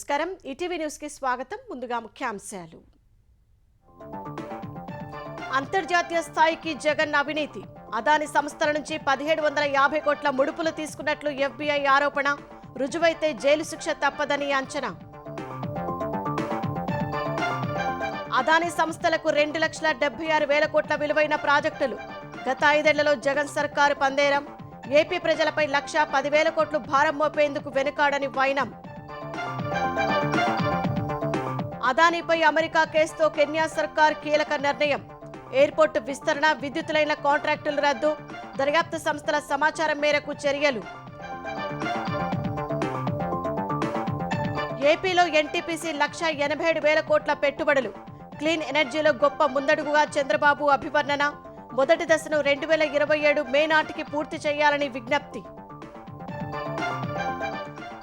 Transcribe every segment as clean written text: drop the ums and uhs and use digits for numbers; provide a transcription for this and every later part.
నమస్కారం. ETV news కి స్వాగతం. ముందుగా ముఖ్యాంశాలు. అంతర్జాతీయ స్థాయికి జగన్ అవినీతి. అదాని సంస్థల నుంచి 1750 కోట్ల ముడుపులు తీసుకున్నట్లు ఎఫ్బీఐ ఆరోపణ. రుజువైతే జైలు శిక్ష తప్పదని అంచనా. అదాని సంస్థలకు 2,76,000 కోట్ల విలువైన ప్రాజెక్టులు. గత 5 ఏళ్లలో జగన్ సర్కారు పందేరం. ఏపీ ప్రజలపై 1,10,000 కోట్లు భారం మోపేందుకు వెనుకాడని వైనం. అదానీపై అమెరికా కేసుతో కెన్యా సర్కార్ కీలక నిర్ణయం. ఎయిర్పోర్టు విస్తరణ, విద్యుత్ లైన్ల కాంట్రాక్టులు రద్దు. దర్యాప్తు సంస్థల సమాచారం మేరకు చర్యలు. ఏపీలో ఎన్టీపీసీ 1,87,000 కోట్ల పెట్టుబడులు. క్లీన్ ఎనర్జీలో గొప్ప ముందడుగుగా చంద్రబాబు అభివర్ణన. మొదటి దశను 2027 మే నాటికి పూర్తి చేయాలని విజ్ఞప్తి.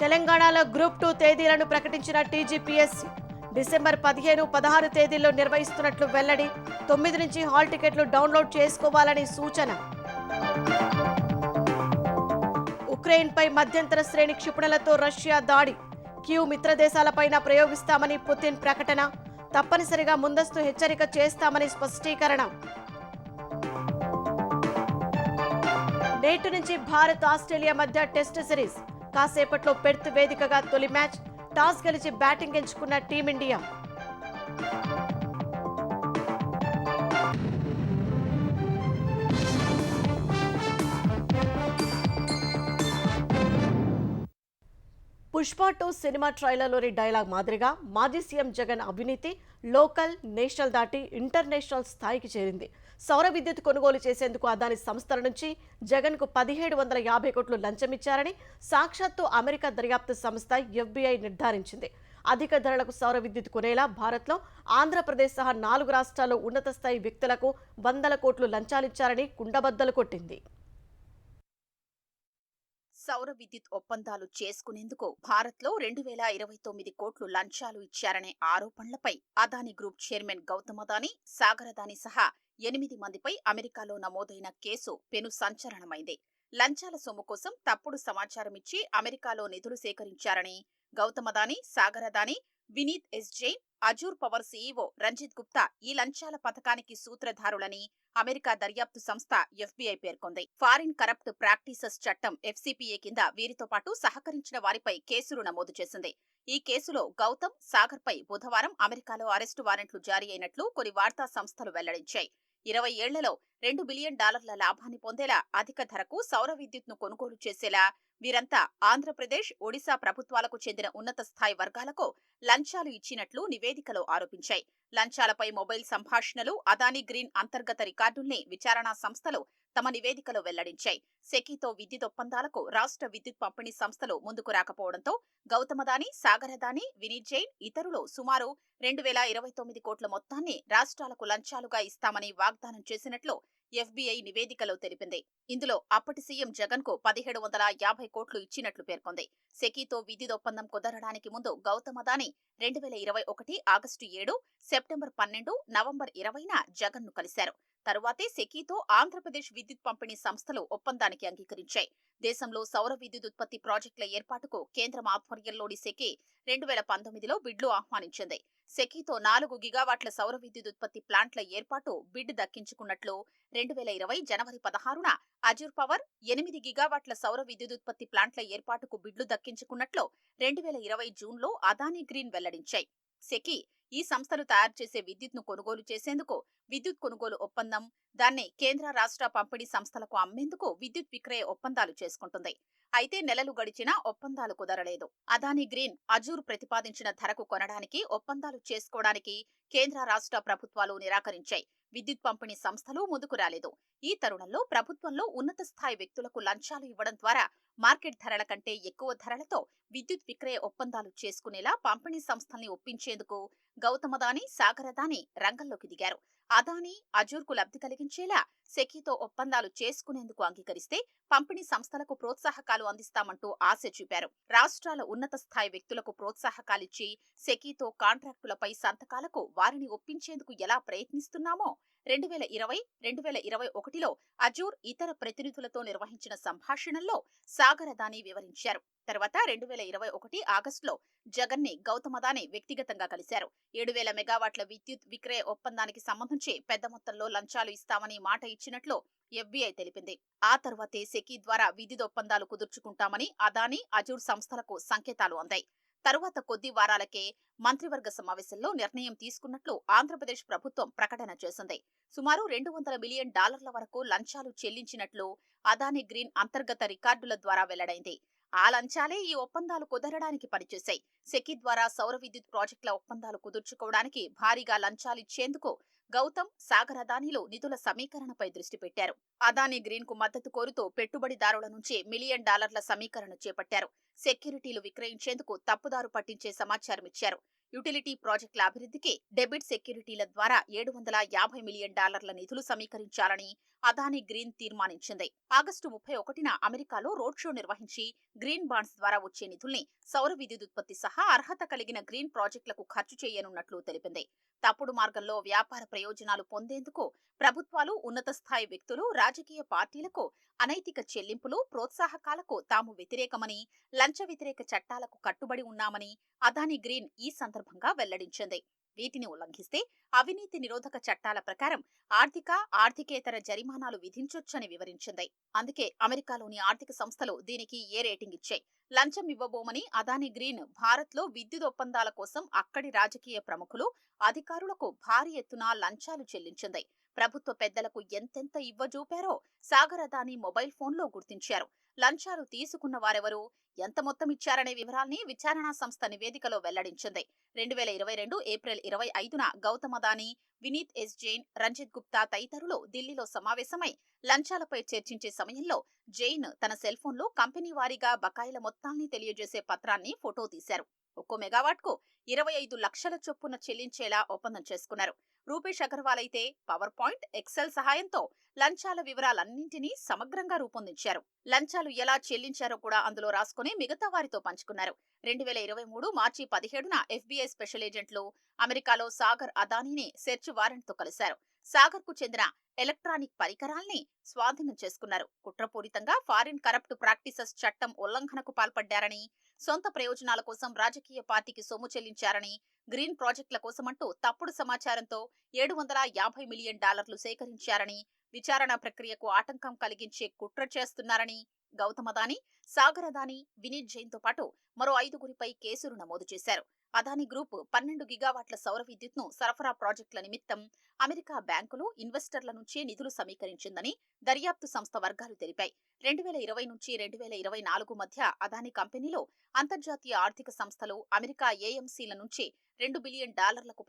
తెలంగాణలో గ్రూప్ 2 తేదీలను ప్రకటించిన టీజీపీఎస్సీ. డిసెంబర్ 15, 16 తేదీల్లో నిర్వహిస్తున్నట్లు వెల్లడి. 9 నుంచి హాల్ టికెట్లు డౌన్లోడ్ చేసుకోవాలని సూచన. ఉక్రెయిన్పై మధ్యంతర శ్రేణి క్షిపణులతో రష్యా దాడి. క్యూ మిత్రదేశాలపైన ప్రయోగిస్తామని పుతిన్ ప్రకటన. తప్పనిసరిగా ముందస్తు హెచ్చరిక చేస్తామని స్పష్టీకరణ. నేటి నుంచి భారత్ ఆస్ట్రేలియా మధ్య టెస్ట్ సిరీస్. కాసేపట్లో పెర్త్ వేదికగా తొలి మ్యాచ్. టాస్ గెలిచి బ్యాటింగ్ ఎంచుకున్న టీమిండియా. పుష్ప 2 సినిమా ట్రైలర్లోని డైలాగ్ మాదిరిగా మాజీ సీఎం జగన్ అవినీతి లోకల్, నేషనల్ దాటి ఇంటర్నేషనల్ స్థాయికి చేరింది. సౌర విద్యుత్ కొనుగోలు చేసేందుకు అదాని సంస్థల నుంచి జగన్కు 1750 కోట్లు లంచమిచ్చారని సాక్షాత్తు అమెరికా దర్యాప్తు సంస్థ ఎఫ్బీఐ నిర్ధారించింది. అధిక ధరలకు సౌర విద్యుత్ కొనేలా భారత్లో ఆంధ్రప్రదేశ్ సహా 4 రాష్ట్రాల్లో ఉన్నత స్థాయి వ్యక్తులకు 100 కోట్లు లంచాలిచ్చారని కుండబద్దలు కొట్టింది. సౌర విద్యుత్ ఒప్పందాలు చేసుకునేందుకు భారత్లో 2029 కోట్లు లంచాలు ఇచ్చారనే ఆరోపణలపై అదానీ గ్రూప్ చైర్మన్ గౌతమ్ అదానీ, సాగర్ అదానీ సహా 8 మందిపై అమెరికాలో నమోదైన కేసు పెను సంచలనమైంది. లంచాల సొమ్ము కోసం తప్పుడు సమాచారమిచ్చి అమెరికాలో నిధులు సేకరించారని Gautam Adani, Sagar Adani, Vineet S Jain, Azure Power CEO Ranjit Gupta ఈ లంచాల పథకానికి సూత్రధారులని అమెరికా దర్యాప్తు సంస్థ ఎఫ్బీఐ పేర్కొంది. ఫారిన్ కరప్ట్ ప్రాక్టీసెస్ చట్టం ఎఫ్సీపీఏ కింద వీరితో పాటు సహకరించిన వారిపై కేసులు నమోదు చేసింది. ఈ కేసులో గౌతమ్, సాగర్ పై బుధవారం అమెరికాలో అరెస్టు వారెంట్లు జారీ అయినట్లు కొన్ని వార్తా సంస్థలు వెల్లడించాయి. 20 ఏళ్లలో $2 బిలియన్ లాభాన్ని పొందేలా అధిక ధరకు సౌర విద్యుత్ను కొనుగోలు చేసేలా వీరంతా ఆంధ్రప్రదేశ్, ఒడిశా ప్రభుత్వాలకు చెందిన ఉన్నత స్థాయి వర్గాలకు లంచాలు ఇచ్చినట్లు నివేదికలో ఆరోపించాయి. లంచాలపై మొబైల్ సంభాషణలు, అదానీ గ్రీన్ అంతర్గత రికార్డుల్ని విచారణా సంస్థలు తమ నివేదికలో వెల్లడించాయి. సెకీతో విద్యుత్ ఒప్పందాలకు రాష్ట్ర విద్యుత్ పంపిణీ సంస్థలు ముందుకు రాకపోవడంతో గౌతమ్ అదానీ, సాగర్ అదానీ, వినీత్ జైన్ ఇతరులు సుమారు 2,029 కోట్ల మొత్తాన్ని రాష్ట్రాలకు లంచాలుగా ఇస్తామని వాగ్దానం చేసినట్లు ఎఫ్బీఐ నివేదికలో తెలిపింది. ఇందులో అప్పటి సీఎం జగన్ కు 1750 కోట్లు ఇచ్చినట్లు పేర్కొంది. సెకీతో విద్యుత్ ఒప్పందం కుదరడానికి ముందు Gautam Adani 2021 August 7, September 12, November 20న జగన్ ను కలిశారు. తరువాతే సెకీతో ఆంధ్రప్రదేశ్ విద్యుత్ పంపిణీ సంస్థలు ఒప్పందానికి అంగీకరించాయి. దేశంలో సౌర విద్యుత్ ఉత్పత్తి ప్రాజెక్టుల ఏర్పాటుకు కేంద్రం ఆధ్వర్యంలోని సెకీ 2019లో బిడ్లు ఆహ్వానించింది. సెకీతో 4 గిగావాట్ల సౌర విద్యుత్ ఉత్పత్తి ప్లాంట్ల ఏర్పాటు బిడ్ దక్కించుకున్నట్లు 2020 జనవరి 16న అజూర్ పవర్ 8 గిగావాట్ల సౌర విద్యుత్ ఉత్పత్తి ప్లాంట్ల ఏర్పాటుకు బిడ్లు దక్కించుకున్నట్లు 2020 జూన్లో అదానీ గ్రీన్ వెల్లడించాయి. సెకీ ఈ సంస్థలు తయారు చేసే విద్యుత్ను కొనుగోలు చేసేందుకు విద్యుత్ కొనుగోలు ఒప్పందం, దాన్ని కేంద్ర రాష్ట్ర పంపిణీ సంస్థలకు అమ్మేందుకు విద్యుత్ విక్రయ ఒప్పందాలు చేసుకుంటుంది. అయితే నెలలు గడిచినా ఒప్పందాలు కుదరలేదు. అదానీ గ్రీన్, అజూర్ ప్రతిపాదించిన ధరకు కొనడానికి ఒప్పందాలు చేసుకోవడానికి కేంద్ర రాష్ట్ర ప్రభుత్వాలు నిరాకరించాయి. విద్యుత్ పంపిణీ సంస్థలు ముందుకు రాలేదు. ఈ తరుణంలో ప్రభుత్వంలో ఉన్నత స్థాయి వ్యక్తులకు లంచాలు ఇవ్వడం ద్వారా మార్కెట్ ధరల కంటే ఎక్కువ ధరలతో విద్యుత్ విక్రయ ఒప్పందాలు చేసుకునేలా పంపిణీ సంస్థల్ని ఒప్పించేందుకు గౌతమ్ అదానీ, సాగర్ అదానీ రంగంలోకి దిగారు. అదానీ, అజూర్కు లబ్ధి కలిగించేలా సెకీతో ఒప్పందాలు చేసుకునేందుకు అంగీకరిస్తే పంపిణీ సంస్థలకు ప్రోత్సాహకాలు అందిస్తామంటూ ఆశ చూపారు. రాష్ట్రాల ఉన్నత స్థాయి వ్యక్తులకు ప్రోత్సాహకాలిచ్చి సెకీతో కాంట్రాక్టులపై సంతకాలకు వారిని ఒప్పించేందుకు ఎలా ప్రయత్నిస్తున్నామో 2020, 2021లో అజూర్ ఇతర ప్రతినిధులతో నిర్వహించిన సంభాషణల్లో సాగర్ అదానీ వివరించారు. తర్వాత 2021 ఆగస్టులో జగన్ ని గౌతమ్ అదానీ వ్యక్తిగతంగా కలిశారు. 7,000 మెగావాట్ల విద్యుత్ విక్రయ ఒప్పందానికి సంబంధించి పెద్ద మొత్తంలో లంచాలు ఇస్తామని మాట ఇచ్చినట్లు ఎఫ్బీఐ తెలిపింది. ఆ తర్వాతే సెకీ ద్వారా విద్యుత్ ఒప్పందాలు కుదుర్చుకుంటామని అదానీ, అజూర్ సంస్థలకు సంకేతాలు అందాయి. తరువాత కొద్ది వారాలకే మంత్రివర్గ సమావేశంలో నిర్ణయం తీసుకున్నట్లు ఆంధ్రప్రదేశ్ ప్రభుత్వం ప్రకటన చేసింది. సుమారు $200 మిలియన్ వరకు లంచాలు చెల్లించినట్లు అదానీ గ్రీన్ అంతర్గత రికార్డుల ద్వారా వెల్లడైంది. ఆ లంచాలే ఈ ఒప్పందాలు కుదరడానికి పనిచేశాయి. సెకీ ద్వారా సౌర విద్యుత్ ప్రాజెక్టుల ఒప్పందాలు కుదుర్చుకోవడానికి భారీగా లంచాలిచ్చేందుకు గౌతమ్, సాగర్ అదానీలు నిధుల సమీకరణపై దృష్టి పెట్టారు. అదానీ గ్రీన్ కు మద్దతు కోరుతూ పెట్టుబడిదారుల నుంచి $1 మిలియన్ సమీకరణ చేపట్టారు. సెక్యూరిటీలు విక్రయించేందుకు తప్పుదారు పట్టించే సమాచారం ఇచ్చారు. యుటిలిటీ ప్రాజెక్టుల అభివృద్ధికి డెబిట్ సెక్యూరిటీల ద్వారా $750 మిలియన్ నిధులు సమీకరించాలని అదానీ గ్రీన్ తీర్మానించింది. ఆగస్టు 31న అమెరికాలో రోడ్ షో నిర్వహించి గ్రీన్ బాండ్స్ ద్వారా వచ్చే నిధుల్ని సౌర విద్యుత్ ఉత్పత్తి సహా అర్హత కలిగిన గ్రీన్ ప్రాజెక్టులకు ఖర్చు చేయనున్నట్లు తెలిపింది. తప్పుడు మార్గంలో వ్యాపార ప్రయోజనాలు పొందేందుకు ప్రభుత్వాలు, ఉన్నత స్థాయి వ్యక్తులు, రాజకీయ పార్టీలకు అనైతిక చెల్లింపులు, ప్రోత్సాహకాలకు తాము వ్యతిరేకమని, లంచ వ్యతిరేక చట్టాలకు కట్టుబడి ఉన్నామని అదానీ గ్రీన్ ఈ సందర్భంగా వెల్లడించింది. వీటిని ఉల్లంఘిస్తే అవినీతి నిరోధక చట్టాల ప్రకారం ఆర్థికేతర జరిమానాలు విధించొచ్చని వివరించింది. అందుకే అమెరికాలోని ఆర్థిక సంస్థలు దీనికి ఏ రేటింగ్ ఇచ్చాయి. లంచం ఇవ్వబోమని అదానీ గ్రీన్ భారత్లో విద్యుత్ ఒప్పందాల కోసం అక్కడి రాజకీయ ప్రముఖులు, అధికారులకు భారీ ఎత్తున లంచాలు చెల్లించింది. ప్రభుత్వ పెద్దలకు ఎంతెంత ఇవ్వజూపారో సాగర్ అదానీ మొబైల్ ఫోన్లో గుర్తించారు. లంచాలు తీసుకున్న వారెవరు, ఎంత మొత్తం ఇచ్చారనే వివరాల్ని విచారణా సంస్థ నివేదికలో వెల్లడించింది. 2022 ఏప్రిల్ 25న గౌతమ్ అదానీ, వినీత్ ఎస్ జైన్, రంజిత్ గుప్తా తదితరులు ఢిల్లీలో సమావేశమై లంచాలపై చర్చించే సమయంలో జైన్ తన సెల్ఫోన్లో కంపెనీ వారీగా బకాయిల మొత్తాల్ని తెలియజేసే పత్రాన్ని ఫోటో తీశారు. ఒక్కో మెగావాట్కు 25 లక్షల చొప్పున చెల్లించేలా ఒప్పందం చేసుకున్నారు. రూపేష్ అగర్వాల్ అయితే పవర్ పాయింట్, ఎక్సెల్ సహాయంతో లంచాల వివరాలన్నింటినీ సమగ్రంగా రూపొందించారు. లంచాలు ఎలా చెల్లించారో కూడా అందులో రాసుకుని మిగతా వారితో పంచుకున్నారు. 2023 మార్చి 17న ఎఫ్బీఐ స్పెషల్ ఏజెంట్లు అమెరికాలో సాగర్ అదానీని సెర్చ్ వారెంట్తో కలిశారు. సాగర్ కు చెందిన ఎలక్ట్రానిక్ పరికరాల్ని స్వాధీనం చేసుకున్నారు. కుట్రపూరితంగా ఫారిన్ కరప్ట్ ప్రాక్టీసెస్ చట్టం ఉల్లంఘనకు పాల్పడ్డారని, సొంత ప్రయోజనాల కోసం రాజకీయ పార్టీకి సొమ్ము చెల్లించారని, గ్రీన్ ప్రాజెక్టుల కోసమంటూ తప్పుడు సమాచారంతో $750 మిలియన్ సేకరించారని, విచారణ ప్రక్రియకు ఆటంకం కలిగించే కుట్ర చేస్తున్నారని గౌతమ్ అదానీ, సాగర్ అదానీ, వినీత్ జైన్ తో పాటు మరో 5గురిపై కేసులు నమోదు చేశారు. అదానీ గ్రూప్ 12 గిగావాట్ల సౌర విద్యుత్ను సరఫరా ప్రాజెక్టుల నిమిత్తం అమెరికా బ్యాంకులు, ఇన్వెస్టర్ల నుంచే నిధులు సమీకరించిందని దర్యాప్తు సంస్థ వర్గాలు తెలిపాయి. 2020 నుంచి 2024 మధ్య అదానీ కంపెనీలో అంతర్జాతీయ ఆర్థిక సంస్థలు అమెరికా ఏఎంసీల నుంచి $2 బిలియన్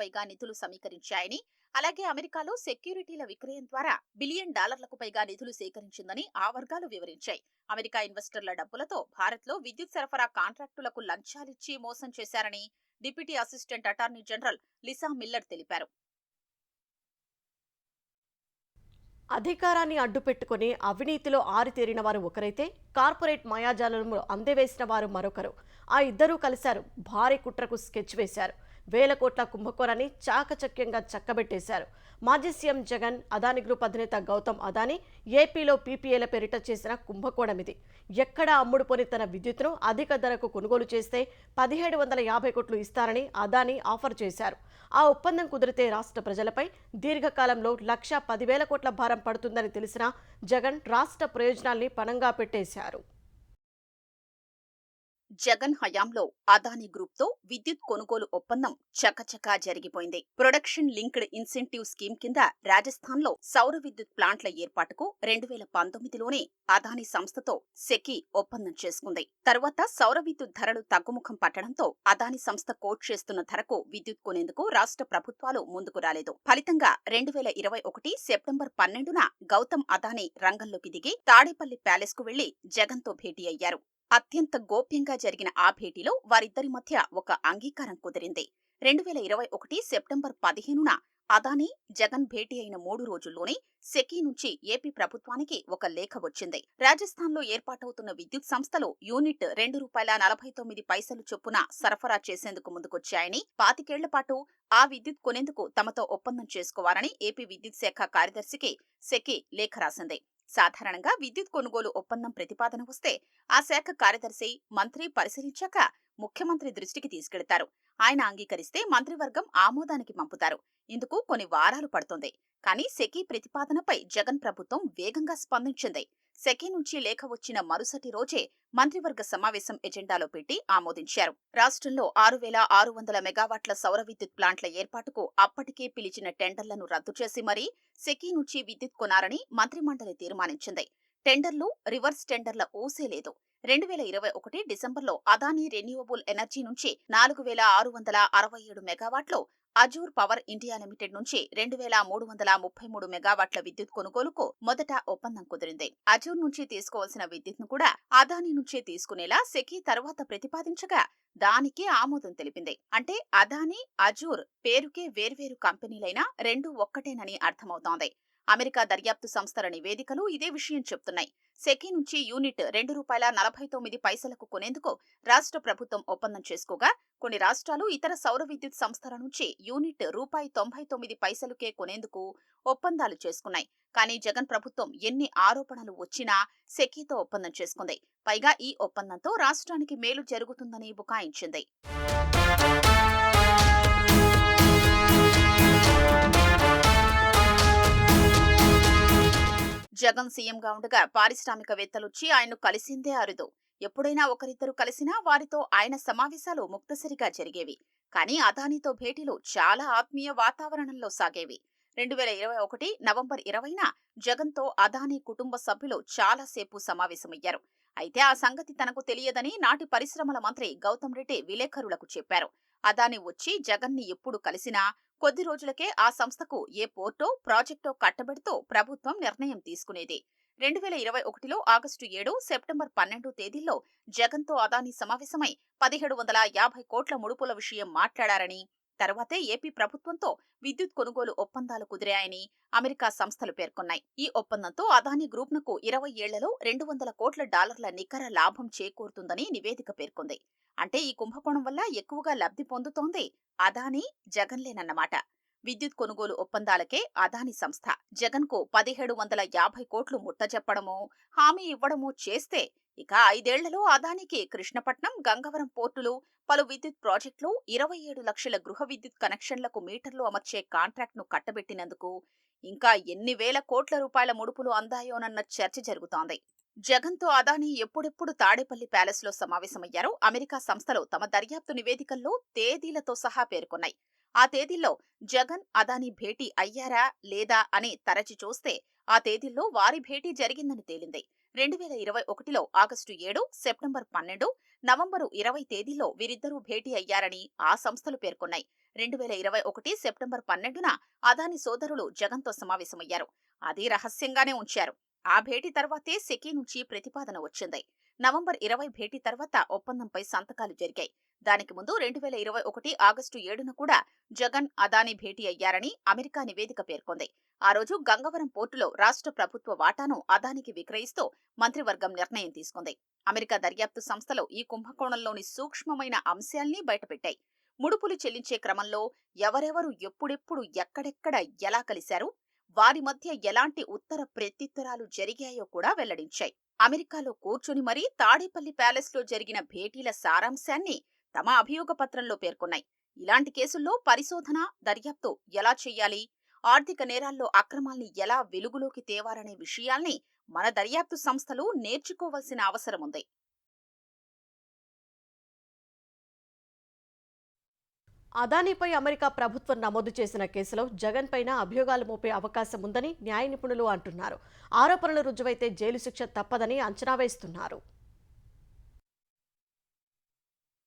పైగా నిధులు సమీకరించాయని, అలాగే అమెరికాలో సెక్యూరిటీల విక్రయం ద్వారా $1 బిలియన్ పైగా నిధులు సేకరించిందని ఆ వర్గాలు వివరించాయి. అమెరికా ఇన్వెస్టర్ల డబ్బులతో భారత్లో విద్యుత్ సరఫరా కాంట్రాక్టులకు లంచాలిచ్చి మోసం చేశారని deputy assistant attorney general Lisa Miller తెలిపారు. అధికారాన్ని అడ్డుపెట్టుకుని అవినీతిలో ఆరితేరిన వారు ఒకరైతే కార్పొరేట్ మాయాజాలంలో అందవేసిన వారు మరొకరు. ఆ ఇద్దరూ కలిశారు. భారీ కుట్రకు స్కెచ్ వేశారు. వేల కోట్ల కుంభకోణాన్ని చాకచక్యంగా చక్కబెట్టేశారు. మాజీ సీఎం జగన్, అదానీ గ్రూప్ అధినేత గౌతమ్ అదానీ ఏపీలో పీపీఏల పేరిట చేసిన కుంభకోణం ఇది. ఎక్కడా అమ్ముడుపోని తన విద్యుత్తును అధిక ధరకు కొనుగోలు చేస్తే 1750 కోట్లు ఇస్తారని అదానీ ఆఫర్ చేశారు. ఆ ఒప్పందం కుదిరితే రాష్ట్ర ప్రజలపై దీర్ఘకాలంలో 1,10,000 కోట్ల భారం పడుతుందని తెలిసిన జగన్ రాష్ట్ర ప్రయోజనాల్ని పణంగా పెట్టేశారు. జగన్ హయాంలో అదానీ గ్రూప్ తో విద్యుత్ కొనుగోలు ఒప్పందం చకచకా జరిగిపోయింది. ప్రొడక్షన్ లింక్డ్ ఇన్సెంటివ్ స్కీమ్ కింద రాజస్థాన్ లో సౌర విద్యుత్ ప్లాంట్ల ఏర్పాటుకు 2019లోనే అదానీ సంస్థతో సెకీ ఒప్పందం చేసుకుంది. తరువాత సౌర విద్యుత్ ధరలు తగ్గుముఖం పట్టడంతో అదానీ సంస్థ కోట్ చేస్తున్న ధరకు విద్యుత్ కొనేందుకు రాష్ట్ర ప్రభుత్వాలు ముందుకు రాలేదు. ఫలితంగా 2021 సెప్టెంబర్ 12న గౌతమ్ అదానీ రంగంలోకి దిగి తాడేపల్లి ప్యాలెస్ కు వెళ్లి జగన్ తో భేటీ అయ్యారు. అత్యంత గోప్యంగా జరిగిన ఆ భేటీలో వారిద్దరి మధ్య ఒక అంగీకారం కుదిరింది. 2021 సెప్టెంబర్ 15న అదానీ జగన్ భేటీ అయిన 3 రోజుల్లోనే సెకీ నుంచి ఏపీ ప్రభుత్వానికి ఒక లేఖ వచ్చింది. రాజస్థాన్లో ఏర్పాటవుతున్న విద్యుత్ సంస్థలు యూనిట్ ₹2.49 చొప్పున సరఫరా చేసేందుకు ముందుకొచ్చాయని, 25 ఏళ్ల పాటు ఆ విద్యుత్ కొనేందుకు తమతో ఒప్పందం చేసుకోవాలని ఏపీ విద్యుత్ శాఖ కార్యదర్శికి సెకీ లేఖ రాసింది. సాధారణంగా విద్యుత్ కొనుగోలు ఒప్పందం ప్రతిపాదన వస్తే ఆ శాఖ కార్యదర్శి, మంత్రి పరిశీలించాక ముఖ్యమంత్రి దృష్టికి తీసుకెడతారు. ఆయన అంగీకరిస్తే మంత్రివర్గం ఆమోదానికి పంపుతారు. ఇందుకు కొన్ని వారాలు పడుతుంది. కానీ సెకీ ప్రతిపాదనపై జగన్ ప్రభుత్వం వేగంగా స్పందించింది. సెకీ నుంచి లేఖ వచ్చిన మరుసటి రోజే మంత్రివర్గ సమావేశం ఎజెండాలో పెట్టి ఆమోదించారు. రాష్ట్రంలో 6,600 మెగావాట్ల సౌర విద్యుత్ ప్లాంట్ల ఏర్పాటుకు అప్పటికే పిలిచిన టెండర్లను రద్దు చేసి మరీ సెకీ నుంచి విద్యుత్ కొనాలని మంత్రిమండలి తీర్మానించింది. టెండర్లు, రివర్స్ టెండర్ల ఊసే లేదు. 2021 డిసెంబర్లో అదానీ రెన్యూవబుల్ ఎనర్జీ నుంచి 4,667 మెగావాట్లు, అజూర్ పవర్ ఇండియా లిమిటెడ్ నుంచి 2,333 మెగావాట్ల విద్యుత్ కొనుగోలుకు మొదట ఒప్పందం కుదిరింది. అజూర్ నుంచి తీసుకోవాల్సిన విద్యుత్ను కూడా అదానీ నుంచే తీసుకునేలా సెకీ తర్వాత ప్రతిపాదించగా దానికి ఆమోదం తెలిపింది. అంటే అదానీ, అజూర్ పేరుకే వేర్వేరు కంపెనీలైనా రెండూ ఒక్కటేనని అర్థమవుతోంది. అమెరికా దర్యాప్తు సంస్థల నివేదికలు ఇదే విషయం చెప్తున్నాయి. సెకీ నుంచి యూనిట్ ₹2.49 కొనేందుకు రాష్ట్ర ప్రభుత్వం ఒప్పందం చేసుకోగా, కొన్ని రాష్ట్రాలు ఇతర సౌర విద్యుత్ సంస్థల నుంచి యూనిట్ ₹99 కొనేందుకు ఒప్పందాలు చేసుకున్నాయి. కానీ జగన్ ప్రభుత్వం ఎన్ని ఆరోపణలు వచ్చినా సెకీతో ఒప్పందం చేసుకుంది. పైగా ఈ ఒప్పందంతో రాష్ట్రానికి మేలు జరుగుతుందని బుకాయించింది. జగన్ సీఎంగా ఉండగా పారిశ్రామికవేత్తలొచ్చి ఆయన్ను కలిసిందే అరుదు. ఎప్పుడైనా ఒకరిద్దరు కలిసినా వారితో ఆయన సమావేశాలు ముక్తసరిగా జరిగేవి. కానీ అదానీతో భేటీలు చాలా ఆత్మీయ వాతావరణంలో సాగేవి. 2021 నవంబర్ 20న జగన్తో అదానీ కుటుంబ సభ్యులు చాలాసేపు సమావేశమయ్యారు. అయితే ఆ సంగతి తనకు తెలియదని నాటి పరిశ్రమల మంత్రి గౌతమ్ రెడ్డి విలేకరులకు చెప్పారు. అదానీ వచ్చి జగన్ని ఎప్పుడు కలిసినా కొద్ది రోజులకే ఆ సంస్థకు ఏ పోర్టో, ప్రాజెక్టో కట్టబెడుతూ ప్రభుత్వం నిర్ణయం తీసుకునేది. 2021లో ఆగస్టు 7, సెప్టెంబర్ 12 తేదీల్లో జగన్తో అదానీ సమావేశమై 1750 కోట్ల ముడుపుల విషయం మాట్లాడారని, తర్వాతే ఏపీ ప్రభుత్వంతో విద్యుత్ కొనుగోలు ఒప్పందాలు కుదిరాయని అమెరికా సంస్థలు పేర్కొన్నాయి. ఈ ఒప్పందంతో అదానీ గ్రూప్నకు 20 ఏళ్లలో $200 కోట్ల నికర లాభం చేకూరుతుందని నివేదిక పేర్కొంది. అంటే ఈ కుంభకోణం వల్ల ఎక్కువగా లబ్ధి పొందుతోంది అదానీ, జగన్లేనన్నమాట. విద్యుత్ కొనుగోలు ఒప్పందాలకే అదానీ సంస్థ జగన్కు 1750 కోట్లు ముట్టజెప్పడమో, హామీ ఇవ్వడమో చేస్తే ఇక 5 ఏళ్లలో అదానీకి కృష్ణపట్నం, గంగవరం పోర్టులు, పలు విద్యుత్ ప్రాజెక్టులు, 27 లక్షల గృహ విద్యుత్ కనెక్షన్లకు మీటర్లు అమర్చే కాంట్రాక్ట్ను కట్టబెట్టినందుకు ఇంకా ఎన్ని వేల కోట్ల రూపాయల ముడుపులు అందాయోనన్న చర్చ జరుగుతోంది. జగన్తో అదానీ ఎప్పుడెప్పుడు తాడేపల్లి ప్యాలెస్లో సమావేశమయ్యారో అమెరికా సంస్థలు తమ దర్యాప్తు నివేదికల్లో తేదీలతో సహా పేర్కొన్నాయి. ఆ తేదీల్లో జగన్, అదానీ భేటీ అయ్యారా లేదా అని తరచి చూస్తే ఆ తేదీల్లో వారి భేటీ జరిగిందని తేలింది. 2021లో ఆగస్టు 7, సెప్టెంబర్ 12, నవంబరు 20 తేదీల్లో వీరిద్దరూ భేటీ అయ్యారని ఆ సంస్థలు పేర్కొన్నాయి. 2021 సెప్టెంబర్ 12న అదానీ సోదరులు జగన్తో సమావేశమయ్యారు. అది రహస్యంగానే ఉంచారు. ఆ భేటీ తర్వాతే సెకీ నుంచి ప్రతిపాదన వచ్చింది. నవంబర్ 20 భేటీ తర్వాత ఒప్పందంపై సంతకాలు జరిగాయి. దానికి ముందు 2021 ఆగస్టు 7న కూడా జగన్, అదానీ భేటీ అయ్యారని అమెరికా నివేదిక పేర్కొంది. ఆ రోజు గంగవరం పోర్టులో రాష్ట్ర ప్రభుత్వ వాటాను అదానీకి విక్రయిస్తూ మంత్రివర్గం నిర్ణయం తీసుకుంది. అమెరికా దర్యాప్తు సంస్థలు ఈ కుంభకోణంలోని సూక్ష్మమైన అంశాల్ని బయటపెట్టాయి. ముడుపులు చెల్లించే క్రమంలో ఎవరెవరు ఎప్పుడెప్పుడు ఎక్కడెక్కడ ఎలా కలిశారు, వారి మధ్య ఎలాంటి ఉత్తర ప్రత్యుత్తరాలు జరిగాయో కూడా వెల్లడించాయి. అమెరికాలో కూర్చుని మరీ తాడేపల్లి ప్యాలెస్లో జరిగిన భేటీల సారాంశాన్ని తమ అభియోగ పత్రంలో పేర్కొన్నాయి. ఇలాంటి కేసుల్లో పరిశోధన, దర్యాప్తు ఎలా చెయ్యాలి, ఆర్థిక నేరాల్లో అక్రమాల్ని ఎలా వెలుగులోకి తేవాలనే విషయాల్ని మన దర్యాప్తు సంస్థలు నేర్చుకోవాల్సిన అవసరముంది. అదానీపై అమెరికా ప్రభుత్వం నమోదు చేసిన కేసులో జగన్ పైన అభియోగాలు మోపే అవకాశం ఉందని న్యాయ నిపుణులు అంటున్నారు. ఆరోపణలు రుజువైతే జైలు శిక్ష తప్పదని అంచనా వేస్తున్నారు.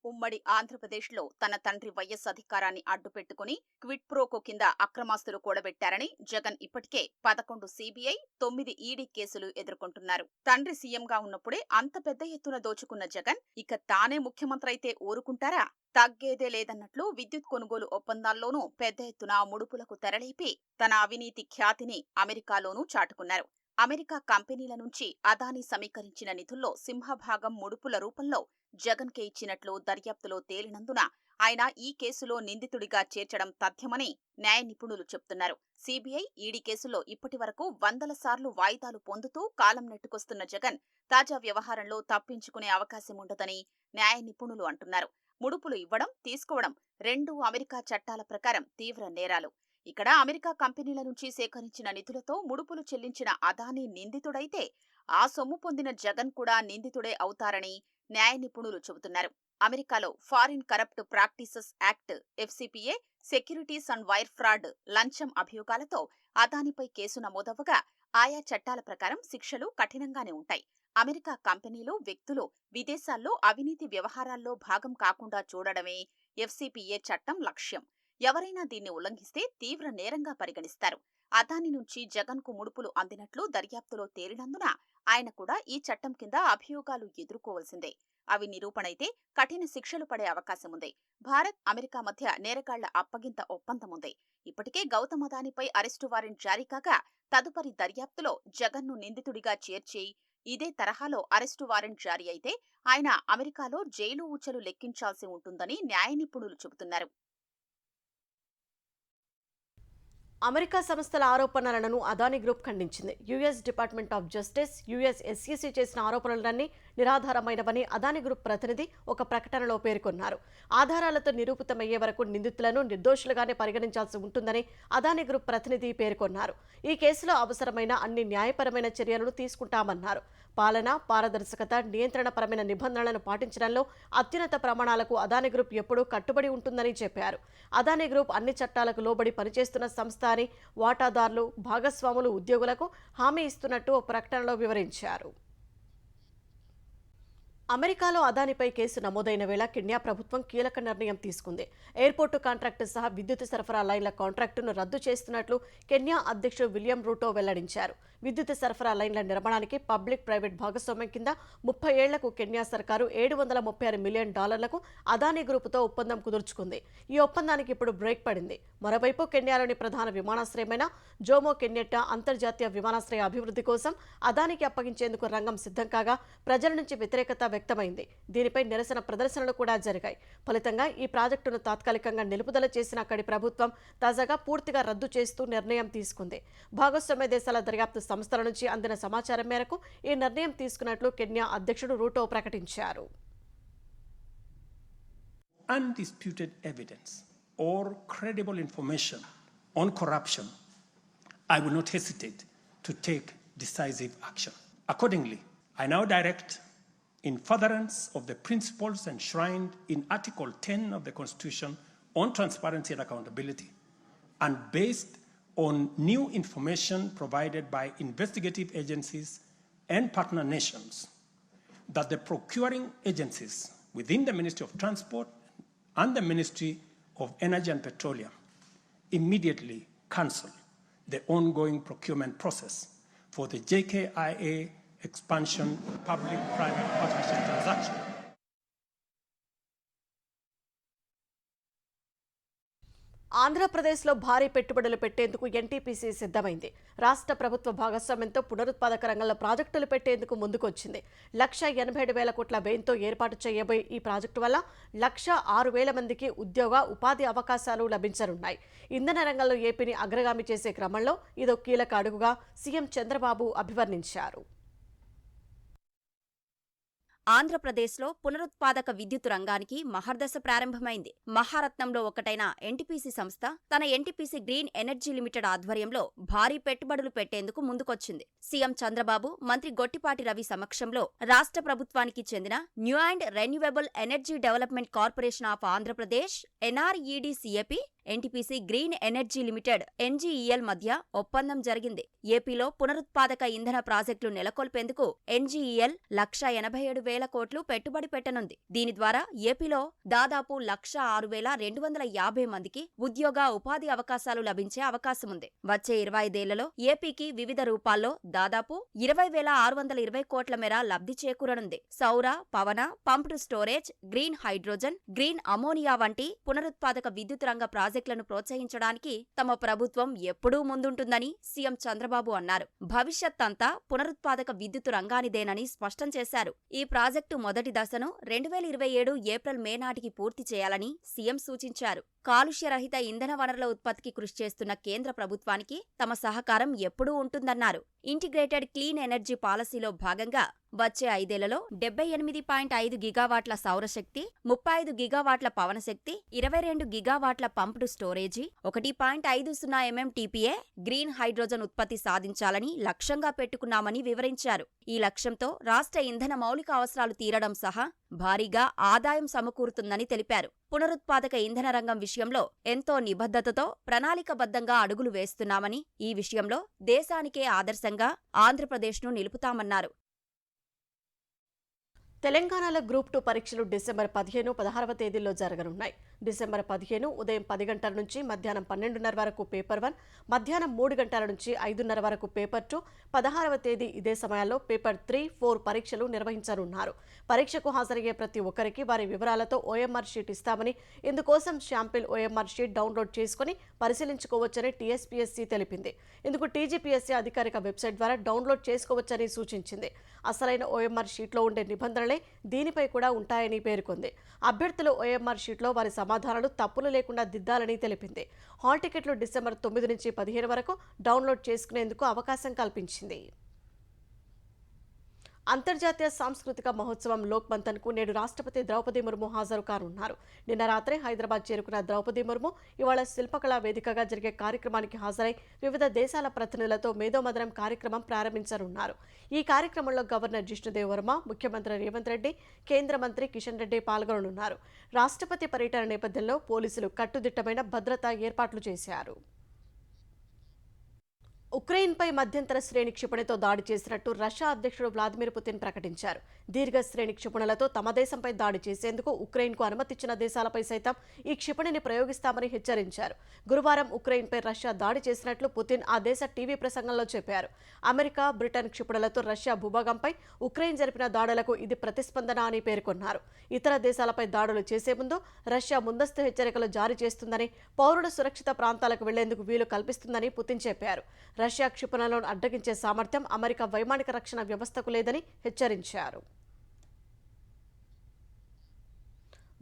ఉమ్మడి ఆంధ్రప్రదేశ్లో తన తండ్రి వైఎస్ అధికారాన్ని అడ్డుపెట్టుకుని క్విడ్ ప్రోకో కింద అక్రమాస్తులు కూడబెట్టారని జగన్ ఇప్పటికే 11 సీబీఐ 9 ఈడీ కేసులు ఎదుర్కొంటున్నారు. తండ్రి సీఎంగా ఉన్నప్పుడే అంత పెద్ద ఎత్తున దోచుకున్న జగన్ ఇక తానే ముఖ్యమంత్రి అయితే ఊరుకుంటారా? తగ్గేదే లేదన్నట్లు విద్యుత్ కొనుగోలు ఒప్పందాల్లోనూ పెద్ద ఎత్తున ముడుపులకు తెరలేపి తన అవినీతి ఖ్యాతిని అమెరికాలోనూ చాటుకున్నారు. అమెరికా కంపెనీల నుంచి అదానీ సమీకరించిన నిధుల్లో సింహభాగం ముడుపుల రూపంలో జగన్ కే ఇచ్చినట్లు దర్యాప్తులో తేలినందున ఆయన ఈ కేసులో నిందితుడిగా చేర్చడం తథ్యమని న్యాయ నిపుణులు చెప్తున్నారు. సీబీఐ, ఈడీ కేసులో ఇప్పటి వరకు 100 సార్లు వాయిదాలు పొందుతూ కాలం నెట్టుకొస్తున్న జగన్ తాజా వ్యవహారంలో తప్పించుకునే అవకాశం ఉండదని న్యాయ నిపుణులు అంటున్నారు. ముడుపులు ఇవ్వడం, తీసుకోవడం రెండూ అమెరికా చట్టాల ప్రకారం తీవ్ర నేరాలు. ఇక్కడ అమెరికా కంపెనీల నుంచి సేకరించిన నిధులతో ముడుపులు చెల్లించిన అదానీ నిందితుడైతే ఆ సొమ్ము పొందిన జగన్ కూడా నిందితుడే అవుతారని న్యాయ నిపుణులు చెబుతున్నారు. అమెరికాలో Foreign Corrupt Practices Act FCPA, securities and wire fraud, లంచం అభియోగాలతో అదానీపై కేసు నమోదవ్వగా ఆయా చట్టాల ప్రకారం శిక్షలు కఠినంగానే ఉంటాయి. అమెరికా కంపెనీలు, వ్యక్తులు విదేశాల్లో అవినీతి వ్యవహారాల్లో భాగం కాకుండా చూడడమే ఎఫ్సీపీఏ చట్టం లక్ష్యం. ఎవరైనా దీన్ని ఉల్లంఘిస్తే తీవ్ర నేరంగా పరిగణిస్తారు. అదానీ నుంచి జగన్ కు ముడుపులు అందినట్లు దర్యాప్తులో తేలినందున ఆయన కూడా ఈ చట్టం కింద అభియోగాలు ఎదుర్కోవాల్సిందే. అవి నిరూపణైతే కఠిన శిక్షలు పడే అవకాశముంది. భారత్, అమెరికా మధ్య నేరగాళ్ల అప్పగింత ఒప్పందముంది. ఇప్పటికే గౌతమ్ అదానీపై అరెస్టు వారెంట్ జారీ కాగా తదుపరి దర్యాప్తులో జగన్ను నిందితుడిగా చేర్చి ఇదే తరహాలో అరెస్టు వారెంట్ జారీ అయితే ఆయన అమెరికాలో జైలు ఊచలు లెక్కించాల్సి ఉంటుందని న్యాయ నిపుణులు చెబుతున్నారు. అమెరికా సంస్థల ఆరోపణలను అదానీ గ్రూప్ ఖండించింది. US Department of Justice, US SEC చేసిన ఆరోపణలన్నీ నిరాధారమైనవని అదానీ గ్రూప్ ప్రతినిధి ఒక ప్రకటనలో పేర్కొన్నారు. ఆధారాలతో నిరూపితమయ్యే వరకు నిందితులను నిర్దోషులుగానే పరిగణించాల్సి ఉంటుందని అదానీ గ్రూప్ ప్రతినిధి పేర్కొన్నారు. ఈ కేసులో అవసరమైన అన్ని న్యాయపరమైన చర్యలను తీసుకుంటామన్నారు. పాలన, పారదర్శకత, నియంత్రణపరమైన నిబంధనలను పాటించడంలో అత్యున్నత ప్రమాణాలకు అదానీ గ్రూప్ ఎప్పుడూ కట్టుబడి ఉంటుందని చెప్పారు. అదానీ గ్రూప్ అన్ని చట్టాలకు లోబడి పనిచేస్తున్న సంస్థ అని వాటాదారులు, భాగస్వాములు, ఉద్యోగులకు హామీ ఇస్తున్నట్టు ఓ ప్రకటనలో వివరించారు. అమెరికాలో అదానీపై కేసు నమోదైన వేళ కెన్యా ప్రభుత్వం కీలక నిర్ణయం తీసుకుంది. ఎయిర్పోర్టు కాంట్రాక్టు సహా విద్యుత్ సరఫరా లైన్ల కాంట్రాక్టును రద్దు చేస్తున్నట్లు కెన్యా అధ్యక్షుడు విలియం రూటో వెల్లడించారు. విద్యుత్ సరఫరా లైన్ల నిర్మాణానికి పబ్లిక్ ప్రైవేట్ భాగస్వామ్యం కింద 30 ఏళ్లకు కెన్యా సర్కారు $736 మిలియన్ అదానీ గ్రూపుతో ఒప్పందం కుదుర్చుకుంది. ఈ ఒప్పందానికి ఇప్పుడు బ్రేక్ పడింది. మరోవైపు కెన్యాలోని ప్రధాన విమానాశ్రయమైన జోమో కెన్యట్టా అంతర్జాతీయ విమానాశ్రయ అభివృద్ధి కోసం అదానీకి అప్పగించేందుకు రంగం సిద్ధం కాగా ప్రజల నుంచి వ్యతిరేకత వ్యక్తమైంది. దీనిపై నిరసన ప్రదర్శనలు కూడా జరిగాయి. ఫలితంగా ఈ ప్రాజెక్టును తాత్కాలికంగా నిలుపుదల చేసిన అక్కడి ప్రభుత్వం తాజాగా పూర్తిగా రద్దు చేస్తూ నిర్ణయం తీసుకుంది. భాగస్వామ్య దేశాల దర్యాప్తు సంస్థల నుంచి అందిన సమాచారం మేరకు ఈ నిర్ణయం తీసుకున్నట్లు కెన్యా అధ్యక్షుడు రూటో ప్రకటించారు. Undisputed evidence or credible information on corruption, I will not hesitate to take decisive action. Accordingly, I now direct, in furtherance of the principles enshrined in Article 10 of the Constitution on transparency and accountability, and based on new information provided by investigative agencies and partner nations, that the procuring agencies within the Ministry of Transport and the Ministry of Energy and Petroleum immediately cancel the ongoing procurement process for the JKIA expansion public-private partnership transaction. ఆంధ్రప్రదేశ్లో భారీ పెట్టుబడులు పెట్టేందుకు NTPC సిద్ధమైంది. రాష్ట్ర ప్రభుత్వ భాగస్వామ్యంతో పునరుత్పాదక రంగంలో ప్రాజెక్టులు పెట్టేందుకు ముందుకొచ్చింది. 1,87,000 కోట్ల వ్యయంతో ఏర్పాటు చేయబోయే ఈ ప్రాజెక్టు వల్ల 1,06,000 మందికి ఉద్యోగ, ఉపాధి అవకాశాలు లభించనున్నాయి. ఇంధన రంగంలో ఏపీని అగ్రగామి చేసే క్రమంలో ఇదో కీలక అడుగుగా సీఎం చంద్రబాబు అభివర్ణించారు. ఆంధ్రప్రదేశ్లో పునరుత్పాదక విద్యుత్ రంగానికి మహర్దశ ప్రారంభమైంది. మహారత్నంలో ఒకటైన ఎన్టీపీసీ సంస్థ తన ఎన్టీపీసీ గ్రీన్ ఎనర్జీ లిమిటెడ్ ఆధ్వర్యంలో భారీ పెట్టుబడులు పెట్టేందుకు ముందుకొచ్చింది. సీఎం చంద్రబాబు, మంత్రి గొట్టిపాటి రవి సమక్షంలో రాష్ట్ర ప్రభుత్వానికి చెందిన new and renewable energy development corporation of Andhra Pradesh NREDCAP, NTPC green energy limited NGEL మధ్య ఒప్పందం జరిగింది. ఏపీలో పునరుత్పాదక ఇంధన ప్రాజెక్టులు నెలకొల్పేందుకు NGEL 1,87,000 వేల కోట్లు పెట్టుబడి పెట్టనుంది. దీని ద్వారా ఏపీలో దాదాపు 1,06,250 మందికి ఉద్యోగ ఉపాధి అవకాశాలు లభించే అవకాశముంది. వచ్చే 25 ఏళ్లలో ఏపీకి వివిధ రూపాల్లో దాదాపు 20,620 కోట్ల మేర లబ్ధి చేకూరనుంది. సౌర, పవన, pumped storage, green hydrogen, green ammonia వంటి పునరుత్పాదక విద్యుత్ రంగ ప్రాజెక్టులను ప్రోత్సహించడానికి తమ ప్రభుత్వం ఎప్పుడూ ముందుంటుందని సీఎం చంద్రబాబు అన్నారు. భవిష్యత్ అంతా పునరుత్పాదక విద్యుత్ రంగానిదేనని స్పష్టం చేశారు. ఈ ప్రాజెక్టు మొదటి దశను 2027 ఏప్రిల్-మే నాటికి పూర్తి చేయాలని సీఎం సూచించారు. కాలుష్యరహిత ఇంధన వనరుల ఉత్పత్తికి కృషి చేస్తున్న కేంద్ర ప్రభుత్వానికి తమ సహకారం ఎప్పుడూ ఉంటుందన్నారు. ఇంటిగ్రేటెడ్ క్లీన్ ఎనర్జీ పాలసీలో భాగంగా వచ్చే 5 ఏళ్లలో 78.5 గిగావాట్ల సౌరశక్తి, 35 గిగావాట్ల పవనశక్తి, 22 గిగావాట్ల pumped storage, 1.50 MMTPA green hydrogen ఉత్పత్తి సాధించాలని లక్ష్యంగా పెట్టుకున్నామని వివరించారు. ఈ లక్ష్యంతో రాష్ట్ర ఇంధన మౌలిక అవసరాలు తీరడం సహా భారీగా ఆదాయం సమకూరుతుందని తెలిపారు. పునరుత్పాదక ఇంధన రంగం విషయంలో ఎంతో నిబద్ధతతో ప్రణాళికబద్ధంగా అడుగులు వేస్తున్నామని, ఈ విషయంలో దేశానికే ఆదర్శంగా ఆంధ్రప్రదేశ్ను నిలుపుతామన్నారు. తెలంగాణలో గ్రూప్ 2 పరీక్షలు డిసెంబర్ 15, 16వ తేదీల్లో జరగనున్నాయి. డిసెంబర్ 15 ఉదయం 10 గంటల నుంచి మధ్యాహ్నం 12:30 వరకు పేపర్ 1, మధ్యాహ్నం 3 గంటల నుంచి 5:30 వరకు పేపర్ 2, 16వ తేదీ ఇదే సమయాల్లో పేపర్ 3, 4 పరీక్షలు నిర్వహించనున్నారు. పరీక్షకు హాజరయ్యే ప్రతి ఒక్కరికి వారి వివరాలతో ఓఎంఆర్ షీట్ ఇస్తామని, ఇందుకోసం శాంపిల్ ఓఎంఆర్ షీట్ డౌన్లోడ్ చేసుకుని పరిశీలించుకోవచ్చని టీఎస్పీఎస్సీ తెలిపింది. ఇందుకు టీజీపీఎస్సీ అధికారిక వెబ్సైట్ ద్వారా డౌన్లోడ్ చేసుకోవచ్చని సూచించింది. అసలైన ఓఎంఆర్ షీట్లో ఉండే నిబంధనలే దీనిపై కూడా ఉంటాయని పేర్కొంది. అభ్యర్థులు ఓఎంఆర్ షీట్లో వారి సమాధానాలు తప్పులు లేకుండా దిద్దాలని తెలిపింది. హాల్ టికెట్లు డిసెంబర్ 9 నుంచి 15 వరకు డౌన్లోడ్ చేసుకునేందుకు అవకాశం కల్పించింది. అంతర్జాతీయ సాంస్కృతిక మహోత్సవం లోక్ మంథన్కు నేడు రాష్ట్రపతి ద్రౌపది ముర్ము హాజరు కానున్నారు. నిన్న రాత్రే హైదరాబాద్ చేరుకున్న ద్రౌపది ముర్ము ఇవాళ శిల్పకళా వేదికగా జరిగే కార్యక్రమానికి హాజరై వివిధ దేశాల ప్రతినిధులతో మేధోమథనం కార్యక్రమం ప్రారంభించనున్నారు. ఈ కార్యక్రమంలో గవర్నర్ జిష్ణుదేవ్ వర్మ, ముఖ్యమంత్రి రేవంత్ రెడ్డి, కేంద్ర మంత్రి కిషన్ రెడ్డి పాల్గొననున్నారు. రాష్ట్రపతి పర్యటన నేపథ్యంలో పోలీసులు కట్టుదిట్టమైన భద్రతా ఏర్పాట్లు చేశారు. ఉక్రెయిన్పై మధ్యంతర శ్రేణి క్షిపణితో దాడి చేసినట్టు రష్యా అధ్యక్షుడు వ్లాదిమిర్ పుతిన్ ప్రకటించారు. దీర్ఘ శ్రేణి క్షిపణులతో తమ దేశంపై దాడి చేసేందుకు ఉక్రెయిన్కు అనుమతిచ్చిన దేశాలపై సైతం ఈ క్షిపణిని ప్రయోగిస్తామని హెచ్చరించారు. గురువారం ఉక్రెయిన్పై రష్యా దాడి చేసినట్లు పుతిన్ ఆ దేశ టీవీ ప్రసంగంలో చెప్పారు. అమెరికా, బ్రిటన్ క్షిపణులతో రష్యా భూభాగంపై ఉక్రెయిన్ జరిపిన దాడులకు ఇది ప్రతిస్పందన అని పేర్కొన్నారు. ఇతర దేశాలపై దాడులు చేసే ముందు రష్యా ముందస్తు హెచ్చరికలు జారీ చేస్తుందని, పౌరులు సురక్షిత ప్రాంతాలకు వెళ్లేందుకు వీలు కల్పిస్తుందని పుతిన్ చెప్పారు. రష్యా క్షిపణులను అడ్డగించే సామర్థ్యం అమెరికా వైమానిక రక్షణ వ్యవస్థకు లేదని హెచ్చరించారు.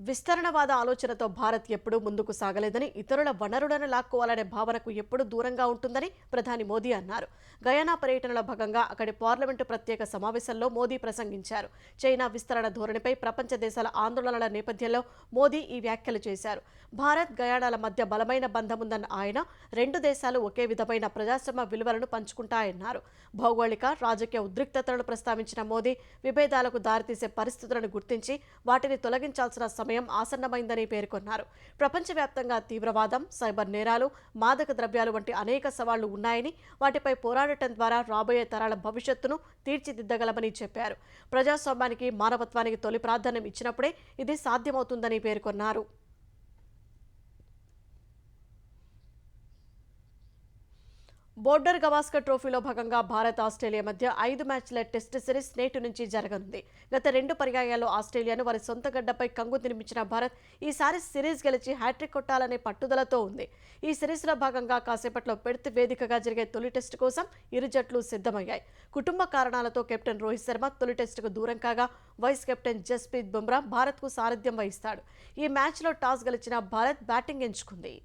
విస్తరణవాద ఆలోచనతో భారత్ ఎప్పుడూ ముందుకు సాగలేదని, ఇతరుల వనరులను లాక్కోవాలనే భావనకు ఎప్పుడూ దూరంగా ఉంటుందని ప్రధాని మోదీ అన్నారు. గయానా పర్యటనలో భాగంగా అక్కడి పార్లమెంటు ప్రత్యేక సమావేశంలో మోదీ ప్రసంగించారు. చైనా విస్తరణ ధోరణిపై ప్రపంచ దేశాల ఆందోళనల నేపథ్యంలో మోదీ ఈ వ్యాఖ్యలు చేశారు. భారత్, గయానాల మధ్య బలమైన బంధముందన్న ఆయన, రెండు దేశాలు ఒకే విధమైన ప్రజాస్వామ్య విలువలను పంచుకుంటాయన్నారు. భౌగోళిక, రాజకీయ ఉద్రిక్తతలను ప్రస్తావించిన మోదీ, విభేదాలకు దారితీసే పరిస్థితులను గుర్తించి వాటిని తొలగించాల్సిన సమయం ఆసన్నమైందని పేర్కొన్నారు. ప్రపంచవ్యాప్తంగా తీవ్రవాదం, సైబర్ నేరాలు, మాదక ద్రవ్యాలు వంటి అనేక సవాళ్లు ఉన్నాయని, వాటిపై పోరాడటం ద్వారా రాబోయే తరాల భవిష్యత్తును తీర్చిదిద్దగలమని చెప్పారు. ప్రజాస్వామ్యానికి, మానవత్వానికి తొలి ప్రాధాన్యం ఇచ్చినప్పుడే ఇది సాధ్యమవుతుందని పేర్కొన్నారు. బోర్డర్ గవాస్కర్ ట్రోఫీలో భాగంగా భారత్, ఆస్ట్రేలియా మధ్య 5 మ్యాచ్ల టెస్ట్ సిరీస్ నేటి నుంచి జరగనుంది. గత 2 పర్యాయాల్లో ఆస్ట్రేలియాను వారి సొంత గడ్డపై కంగు తినిపించిన భారత్ ఈసారి సిరీస్ గెలిచి హ్యాట్రిక్ కొట్టాలనే పట్టుదలతో ఉంది. ఈ సిరీస్లో భాగంగా కాసేపట్లో పెర్త్ వేదికగా జరిగే తొలి టెస్టు కోసం ఇరు జట్లు సిద్ధమయ్యాయి. కుటుంబ కారణాలతో కెప్టెన్ రోహిత్ శర్మ తొలి టెస్టుకు దూరం కాగా, వైస్ కెప్టెన్ జస్ప్రీత్ బుమ్రా భారత్కు సారథ్యం వహిస్తాడు. ఈ మ్యాచ్లో టాస్ గెలిచిన భారత్ బ్యాటింగ్ ఎంచుకుంది.